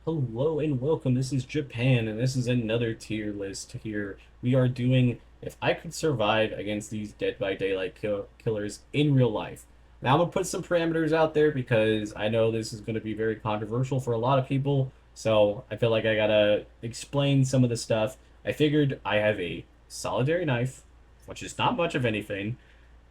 Hello and welcome. This is Japan, and this is another tier list here. We are doing if I could survive against these Dead by Daylight killers in real life. Now, I'm going to put some parameters out there because I know this is going to be very controversial for a lot of people. So I feel like I got to explain some of the stuff. I figured I have a solitary knife, which is not much of anything.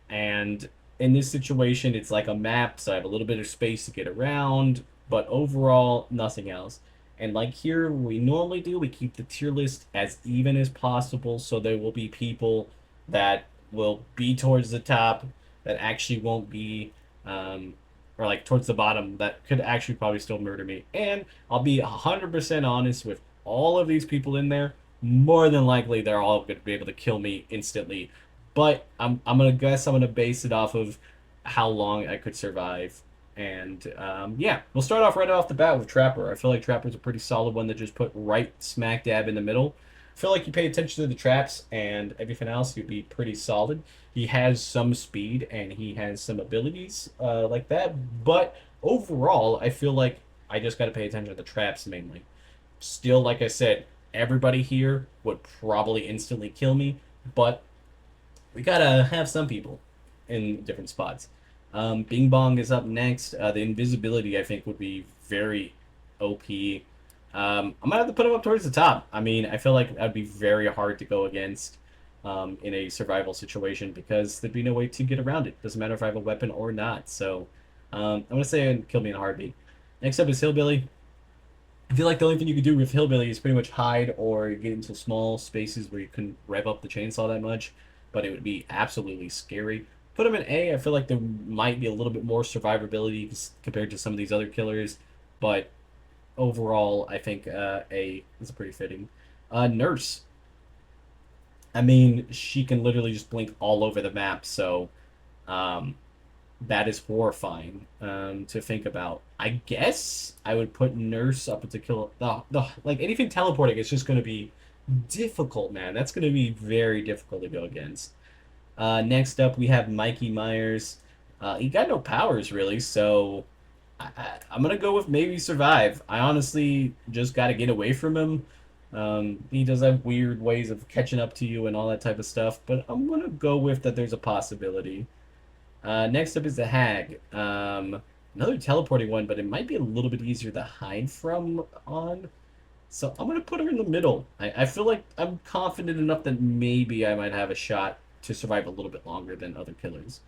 And in this situation, it's like a map, so I have a little bit of space to get around, but overall, nothing else. And like here, we normally do, we keep the tier list as even as possible, so there will be people that will be towards the top that actually won't be, um, or like towards the bottom that could actually probably still murder me. And I'll be 100% honest with all of these people in there. More than likely, they're all going to be able to kill me instantly, but I'm gonna base it off of how long I could survive. And yeah, we'll start off right off the bat with Trapper. I feel like Trapper's a pretty solid one that just put right smack dab in the middle. I feel like you pay attention to the traps and everything else, you'd be pretty solid. He has some speed and he has some abilities like that, but overall, I feel like I just got to pay attention to the traps mainly. Still, like I said, everybody here would probably instantly kill me, but we gotta have some people in different spots. Bing Bong is up next. The invisibility, I think, would be very OP. I'm gonna have to put him up towards the top. I mean, I feel like that'd be very hard to go against in a survival situation because there'd be no way to get around it. Doesn't matter if I have a weapon or not. So I'm gonna say kill me in a heartbeat. Next up is Hillbilly. I feel like the only thing you could do with Hillbilly is pretty much hide or get into small spaces where you couldn't rev up the chainsaw that much, but it would be absolutely scary. Put him in A. I feel like there might be a little bit more survivability compared to some of these other killers, but overall, I think A is pretty fitting. Nurse. I mean, she can literally just blink all over the map, so um, that is horrifying to think about. I guess I would put Nurse up to kill the like anything teleporting. It's just going to be difficult, man. That's going to be very difficult to go against. Next up, we have Mikey Myers. He got no powers really, so I'm gonna go with maybe survive. I honestly just got to get away from him. He does have weird ways of catching up to you and all that type of stuff, but I'm gonna go with that. There's a possibility. Next up is the Hag. Another teleporting one, but it might be a little bit easier to hide from on. So I'm gonna put her in the middle. I feel like I'm confident enough that maybe I might have a shot to survive a little bit longer than other killers.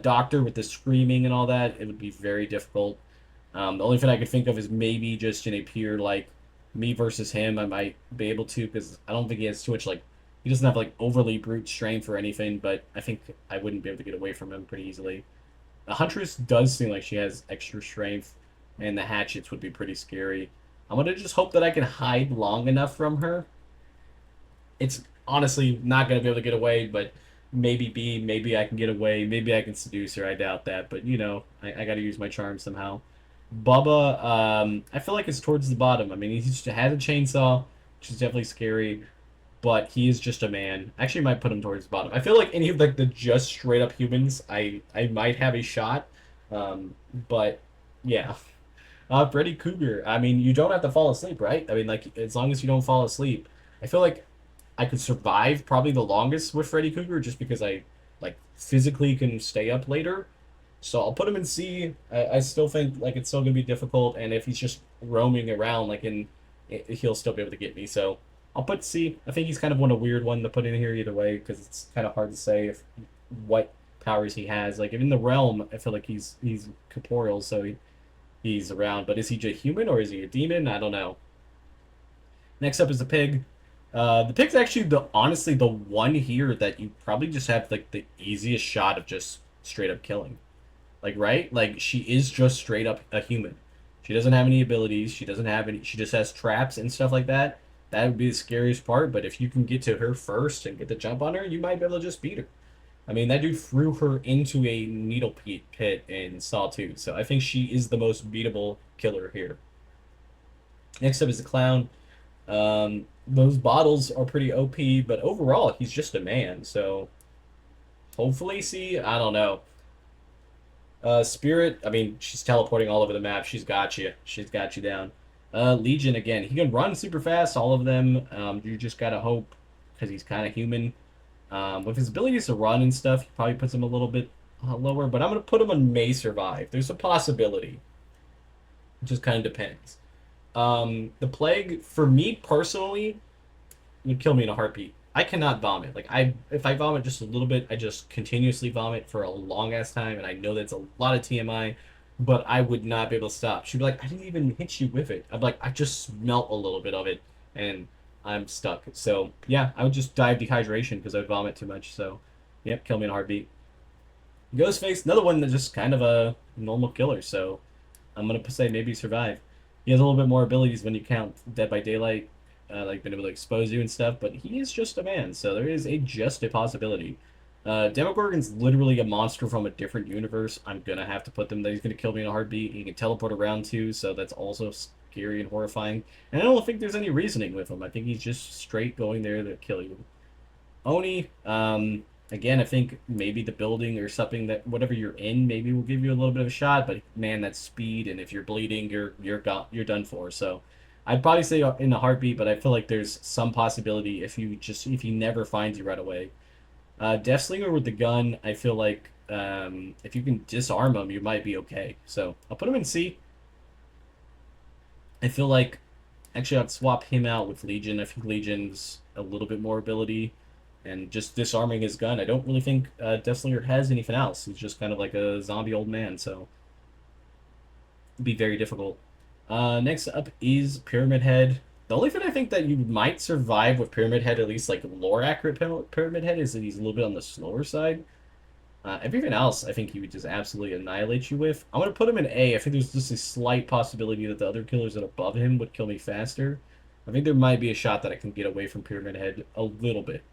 Doctor with the screaming and all that, it would be very difficult. The only thing I could think of is maybe just in a pure like me versus him, I might be able to because I don't think he has too much like he doesn't have like overly brute strength or anything, but I think I wouldn't be able to get away from him pretty easily. The Huntress does seem like she has extra strength, and the hatchets would be pretty scary. I'm gonna just hope that I can hide long enough from her. It's honestly not gonna be able to get away, but maybe B, maybe I can get away, maybe I can seduce her. I doubt that, but you know, I gotta use my charm somehow. Bubba, I feel like it's towards the bottom. I mean, he just has a chainsaw, which is definitely scary, but he is just a man. Actually, might put him towards the bottom. I feel like any of like the just straight up humans, I might have a shot, but yeah. Freddy Cougar. I mean, you don't have to fall asleep, right? I mean, like as long as you don't fall asleep, I feel like I could survive probably the longest with Freddy Cougar just because I like physically can stay up later. So I'll put him in C. I still think like it's still gonna be difficult, and if he's just roaming around, like he'll still be able to get me. So I'll put C. I think he's kind of a weird one to put in here either way because it's kind of hard to say if what powers he has. Like in the realm, I feel like he's corporeal, so he's around. But is he just human or is he a demon? I don't know. Next up is the pig. The pig's actually the honestly the one here that you probably just have like the easiest shot of just straight up killing. Like right? Like she is just straight up a human. She doesn't have any abilities. She doesn't have any. She just has traps and stuff like that. That would be the scariest part. But if you can get to her first and get the jump on her, you might be able to just beat her. I mean, that dude threw her into a needle pit in Saw 2, so I think she is the most beatable killer here. Next up is the clown. Those bottles are pretty OP, but overall, he's just a man, so hopefully, see, I don't know. Spirit, I mean, she's teleporting all over the map. She's got you. She's got you down. Legion again. He can run super fast. All of them. You just gotta hope because he's kind of human. With his abilities to run and stuff, he probably puts him a little bit lower. But I'm gonna put him on may survive. There's a possibility. It just kind of depends. The plague for me personally would kill me in a heartbeat. I cannot vomit. Like if I vomit just a little bit, I just continuously vomit for a long ass time, and I know that's a lot of TMI, but I would not be able to stop. She'd be like, "I didn't even hit you with it." I'm like, "I just smelt a little bit of it, and I'm stuck." So yeah, I would just die of dehydration because I would vomit too much. So, yep, kill me in a heartbeat. Ghostface, another one that's just kind of a normal killer. So I'm gonna say maybe survive. He has a little bit more abilities when you count Dead by Daylight, like being able to expose you and stuff. But he is just a man, so there is just a possibility. Demogorgon's literally a monster from a different universe. I'm gonna have to put them that he's gonna kill me in a heartbeat. He can teleport around too, so that's also scary and horrifying. And I don't think there's any reasoning with him. I think he's just straight going there to kill you. Oni, again, I think maybe the building or something that whatever you're in maybe will give you a little bit of a shot. But man, that's speed, and if you're bleeding, you're done for. So I'd probably say in a heartbeat, but I feel like there's some possibility if he never finds you right away. Deathslinger with the gun, I feel like if you can disarm him, you might be okay. So I'll put him in C. I feel like actually I'd swap him out with Legion. I think Legion's a little bit more ability and just disarming his gun. I don't really think Deathslinger has anything else. He's just kind of like a zombie old man, so it'd be very difficult. Next up is Pyramid Head. The only thing I think that you might survive with Pyramid Head, at least like lore accurate Pyramid Head, is that he's a little bit on the slower side. Everything else, I think he would just absolutely annihilate you with. I'm gonna put him in A. I think there's just a slight possibility that the other killers that are above him would kill me faster. I think there might be a shot that I can get away from Pyramid Head a little bit.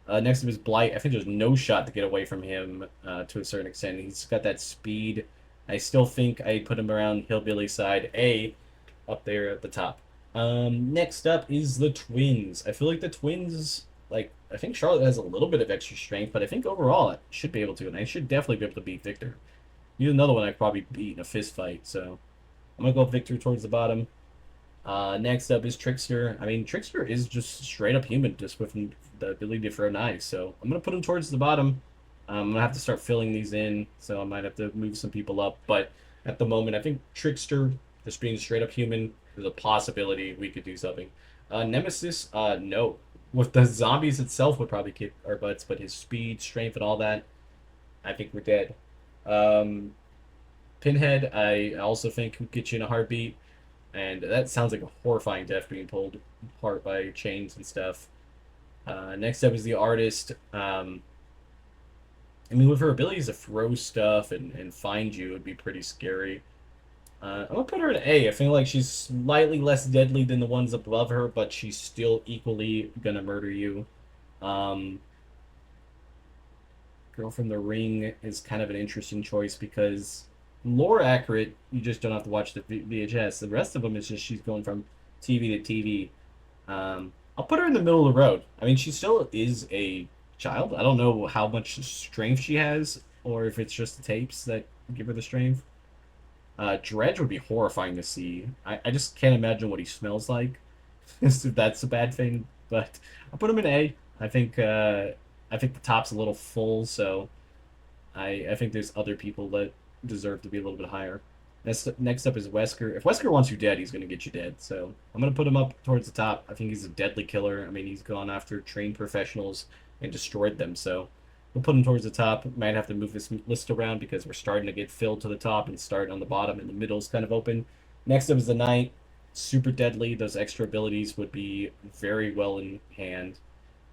Next up is Blight. I think there's no shot to get away from him to a certain extent. He's got that speed. I still think I put him around Hillbilly side A, up there at the top. Next up is the Twins. I feel like the Twins, like, I think Charlotte has a little bit of extra strength, but I think overall I should be able to, and I should definitely be able to beat Victor. He's another one I'd probably beat in a fist fight, so I'm gonna go Victor towards the bottom. Next up is Trickster. I mean, Trickster is just straight up human, just with the ability to throw knives. So I'm gonna put him towards the bottom. I'm gonna have to start filling these in, so I might have to move some people up. But at the moment, I think Trickster, just being straight up human, there's a possibility we could do something. Nemesis, no. With the zombies itself would probably kick our butts, but his speed, strength, and all that, I think we're dead. Um, Pinhead, I also think would get you in a heartbeat. And that sounds like a horrifying death being pulled apart by chains and stuff. Next up is the artist. I mean, with her abilities to throw stuff and find you, would be pretty scary. I'm gonna put her in A. I feel like she's slightly less deadly than the ones above her, but she's still equally gonna murder you. Um, Girl from the Ring is kind of an interesting choice because lore accurate, you just don't have to watch the VHS. The rest of them is just she's going from TV to TV. I'll put her in the middle of the road. I mean, she still is a child. I don't know how much strength she has, or if it's just the tapes that give her the strength. Dredge would be horrifying to see. I just can't imagine what he smells like. If that's a bad thing, but I'll put him in A. I think the top's a little full, so I think there's other people that deserve to be a little bit higher. Next up is Wesker. If Wesker wants you dead, he's going to get you dead. So I'm going to put him up towards the top. I think he's a deadly killer. I mean, he's gone after trained professionals and destroyed them. So we'll put him towards the top. Might have to move this list around because we're starting to get filled to the top and start on the bottom, and the middle's kind of open. Next up is the Knight. Super deadly. Those extra abilities would be very well in hand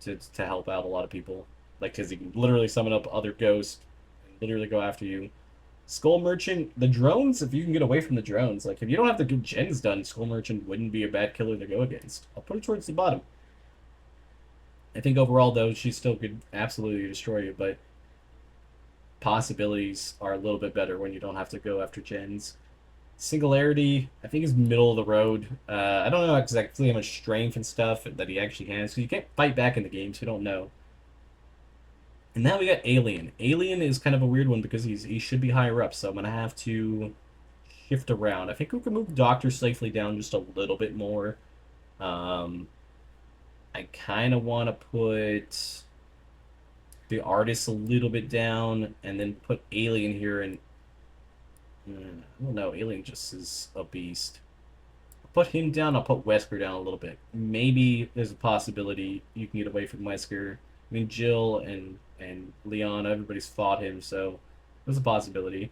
to help out a lot of people. Like, because he can literally summon up other ghosts and literally go after you. Skull Merchant, the drones, if you can get away from the drones, like if you don't have to get gens done, Skull Merchant wouldn't be a bad killer to go against. I'll put it towards the bottom. I think overall, though, she still could absolutely destroy you, but possibilities are a little bit better when you don't have to go after gens. Singularity, I think, is middle of the road. I don't know exactly how much strength and stuff that he actually has, because you can't fight back in the game, so you don't know. And now we got Alien. Alien is kind of a weird one because he should be higher up, so I'm gonna have to shift around. I think we can move Doctor safely down just a little bit more. Um, I kind of want to put the artist a little bit down, and then put Alien here. And I don't know, Alien just is a beast. I'll put him down. I'll put Wesker down a little bit. Maybe there's a possibility you can get away from Wesker. I mean, Jill and Leon, everybody's fought him, so there's a possibility.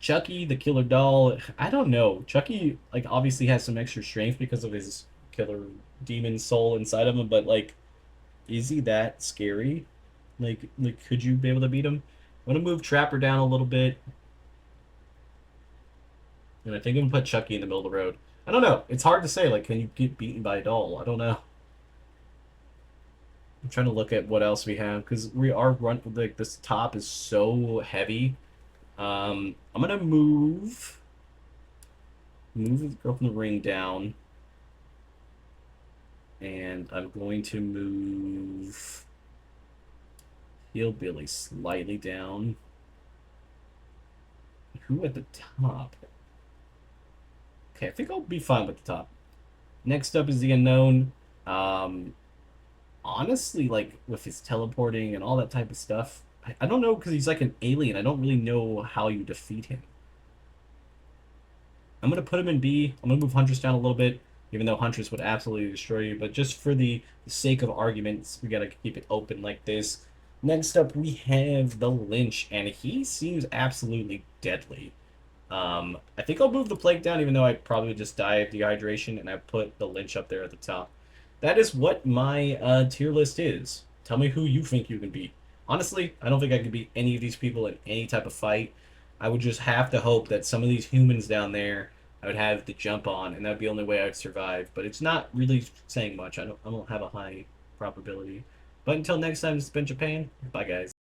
Chucky, the killer doll, I don't know. Chucky, like, obviously has some extra strength because of his killer demon soul inside of him, but, like, is he that scary? Could you be able to beat him? I'm gonna move Trapper down a little bit, and I think I'm gonna put Chucky in the middle of the road. I don't know. It's hard to say. Like, can you get beaten by a doll? I don't know. I'm trying to look at what else we have because we are run like this top is so heavy. I'm gonna move the girl from the ring down, and I'm going to move Hillbilly slightly down. Who at the top? Okay, I think I'll be fine with the top. Next up is the unknown. Um, Honestly, like with his teleporting and all that type of stuff, I don't know because he's like an alien. I don't really know how you defeat him. I'm gonna put him in B. I'm gonna move Huntress down a little bit, even though Huntress would absolutely destroy you. But just for the sake of arguments, we gotta keep it open like this. Next up, we have the Lynch, and he seems absolutely deadly. I think I'll move the Plague down, even though I probably would just die of dehydration, and I put the Lynch up there at the top. That is what my tier list is. Tell me who you think you can beat. Honestly, I don't think I could beat any of these people in any type of fight. I would just have to hope that some of these humans down there I would have to jump on, and that'd be the only way I'd survive. But it's not really saying much. I don't have a high probability. But until next time, this has been Japan. Bye, guys.